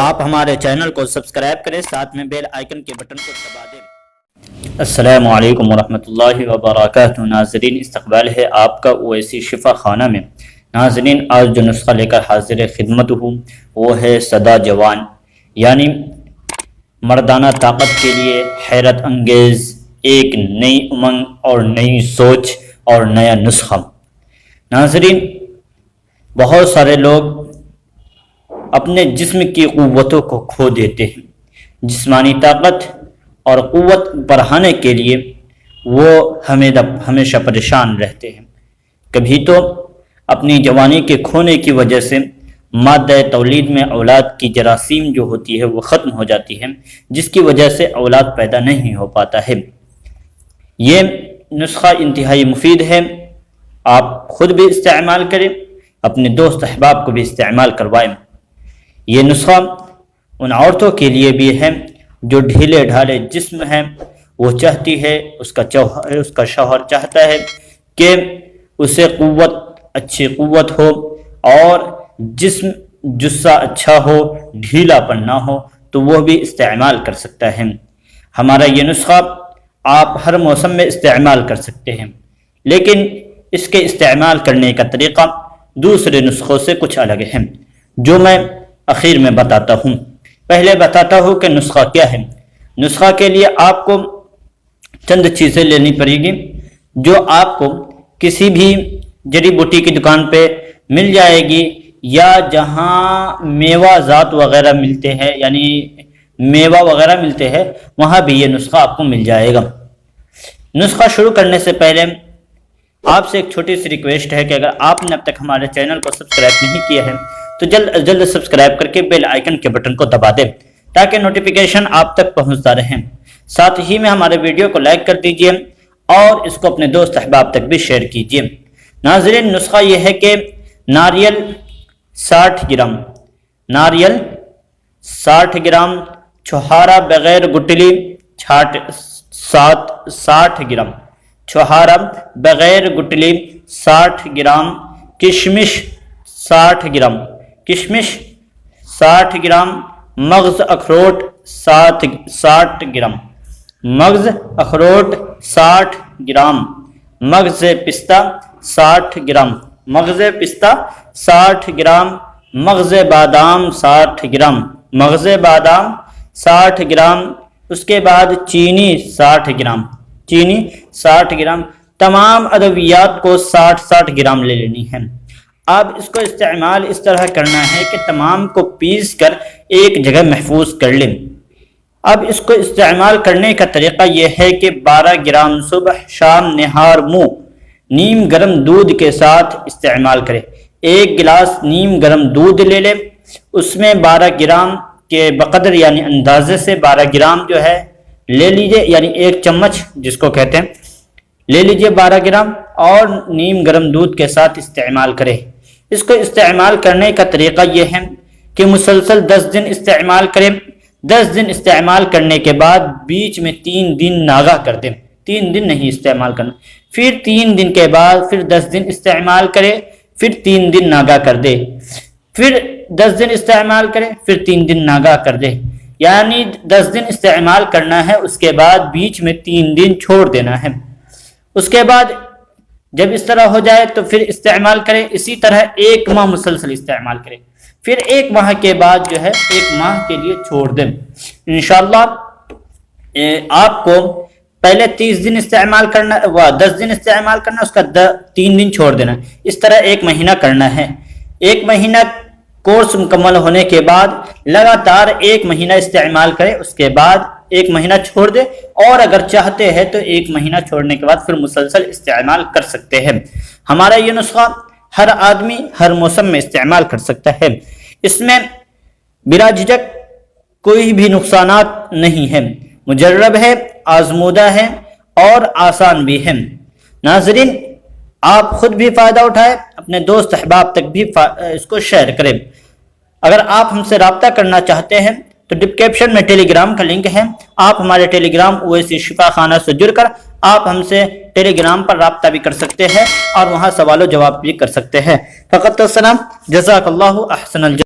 آپ ہمارے چینل کو سبسکرائب کریں، ساتھ میں بیل آئیکن کے بٹن کو دبا دیں۔ السلام علیکم ورحمۃ اللہ وبرکاتہ۔ ناظرین، استقبال ہے آپ کا اویسی شفا خانہ میں۔ ناظرین، آج جو نسخہ لے کر حاضر خدمت ہوں وہ ہے صدا جوان، یعنی مردانہ طاقت کے لیے حیرت انگیز ایک نئی امنگ اور نئی سوچ اور نیا نسخہ۔ ناظرین، بہت سارے لوگ اپنے جسم کی قوتوں کو کھو دیتے ہیں۔ جسمانی طاقت اور قوت بڑھانے کے لیے وہ ہمیشہ پریشان رہتے ہیں۔ کبھی تو اپنی جوانی کے کھونے کی وجہ سے مادہ تولید میں اولاد کی جراثیم جو ہوتی ہے وہ ختم ہو جاتی ہے، جس کی وجہ سے اولاد پیدا نہیں ہو پاتا ہے۔ یہ نسخہ انتہائی مفید ہے، آپ خود بھی استعمال کریں، اپنے دوست احباب کو بھی استعمال کروائیں۔ یہ نسخہ ان عورتوں کے لیے بھی ہے جو ڈھیلے ڈھالے جسم ہیں، وہ چاہتی ہے، اس کا شوہر چاہتا ہے کہ اسے اچھی قوت ہو اور جسہ اچھا ہو، ڈھیلا پن نہ ہو، تو وہ بھی استعمال کر سکتا ہے۔ ہمارا یہ نسخہ آپ ہر موسم میں استعمال کر سکتے ہیں، لیکن اس کے استعمال کرنے کا طریقہ دوسرے نسخوں سے کچھ الگ ہے، جو میں اخیر میں بتاتا ہوں۔ پہلے بتاتا ہوں کہ نسخہ کیا ہے۔ نسخہ کے لیے آپ کو چند چیزیں لینی پڑے گی جو آپ کو کسی بھی جڑی بوٹی کی دکان پہ مل جائے گی، یا جہاں میوہ ذات وغیرہ ملتے ہیں، یعنی میوہ وغیرہ ملتے ہیں، وہاں بھی یہ نسخہ آپ کو مل جائے گا۔ نسخہ شروع کرنے سے پہلے آپ سے ایک چھوٹی سی ریکویسٹ ہے کہ اگر آپ نے اب تک ہمارے چینل کو سبسکرائب نہیں کیا ہے تو جلد سبسکرائب کر کے بیل آئیکن کے بٹن کو دبا دیں تاکہ نوٹیفیکیشن آپ تک پہنچتا رہے۔ ساتھ ہی میں ہمارے ویڈیو کو لائک کر دیجئے اور اس کو اپنے دوست احباب تک بھی شیئر کیجئے۔ ناظرین، نسخہ یہ ہے کہ ناریل 60 گرام، ناریل 60 گرام، چھہارا بغیر گٹلی 60 گرام، چھہارا بغیر گٹلی 60 گرام، کشمش 60 گرام، کشمش 60 گرام، مغز اخروٹ 60 گرام، مغز اخروٹ 60 گرام، مغز پستہ 60 گرام، مغز پستہ 60 گرام، مغز بادام 60 گرام، مغز بادام 60 گرام، اس کے بعد چینی 60 گرام، چینی 60 گرام۔ تمام ادویات کو 60 گرام لے لینی ہے۔ اب اس کو استعمال اس طرح کرنا ہے کہ تمام کو پیس کر ایک جگہ محفوظ کر لیں۔ اب اس کو استعمال کرنے کا طریقہ یہ ہے کہ 12 گرام صبح شام نہار منہ نیم گرم دودھ کے ساتھ استعمال کریں۔ ایک گلاس نیم گرم دودھ لے لیں، اس میں 12 گرام کے بقدر یعنی اندازے سے 12 گرام جو ہے لے لیجئے، یعنی ایک چمچ جس کو کہتے ہیں لے لیجئے 12 گرام، اور نیم گرم دودھ کے ساتھ استعمال کریں۔ اس کو استعمال کرنے کا طریقہ یہ ہے کہ مسلسل 10 دن استعمال کریں۔ 10 دن استعمال کرنے کے بعد بیچ میں 3 دن ناغہ کر دیں، 3 دن نہیں استعمال کرنا، پھر 3 دن کے بعد پھر 10 دن استعمال کریں، پھر 3 دن ناغہ کر دے، پھر 10 دن استعمال کریں، پھر 3 دن ناغہ کر دے، یعنی 10 دن استعمال کرنا ہے، اس کے بعد بیچ میں 3 دن چھوڑ دینا ہے۔ اس کے بعد جب اس طرح ہو جائے تو پھر استعمال کریں۔ اسی طرح 1 ماہ مسلسل استعمال کریں، پھر 1 ماہ کے بعد جو ہے 1 ماہ کے لیے چھوڑ دیں۔ انشاءاللہ آپ کو پہلے 30 دن استعمال کرنا، 10 دن استعمال کرنا، اس کا 3 دن چھوڑ دینا، اس طرح 1 مہینہ کرنا ہے۔ 1 مہینہ کورس مکمل ہونے کے بعد لگاتار 1 مہینہ استعمال کریں، اس کے بعد 1 مہینہ چھوڑ دیں، اور اگر چاہتے ہیں تو 1 مہینہ چھوڑنے کے بعد پھر مسلسل استعمال کر سکتے ہیں۔ ہمارا یہ نسخہ ہر آدمی ہر موسم میں استعمال کر سکتا ہے، اس میں بلا جھجک کوئی بھی نقصانات نہیں ہیں، مجرب ہے، آزمودہ ہے اور آسان بھی ہے۔ ناظرین، آپ خود بھی فائدہ اٹھائیں، اپنے دوست احباب تک بھی اس کو شیئر کریں۔ اگر آپ ہم سے رابطہ کرنا چاہتے ہیں تو ڈسکرپشن میں ٹیلی گرام کا لنک ہے، آپ ہمارے ٹیلی گرام اویسی شفا خانہ سے جڑ کر آپ ہم سے ٹیلی گرام پر رابطہ بھی کر سکتے ہیں اور وہاں سوال و جواب بھی کر سکتے ہیں۔ فقط السلام، جزاک اللہ احسن الجزا۔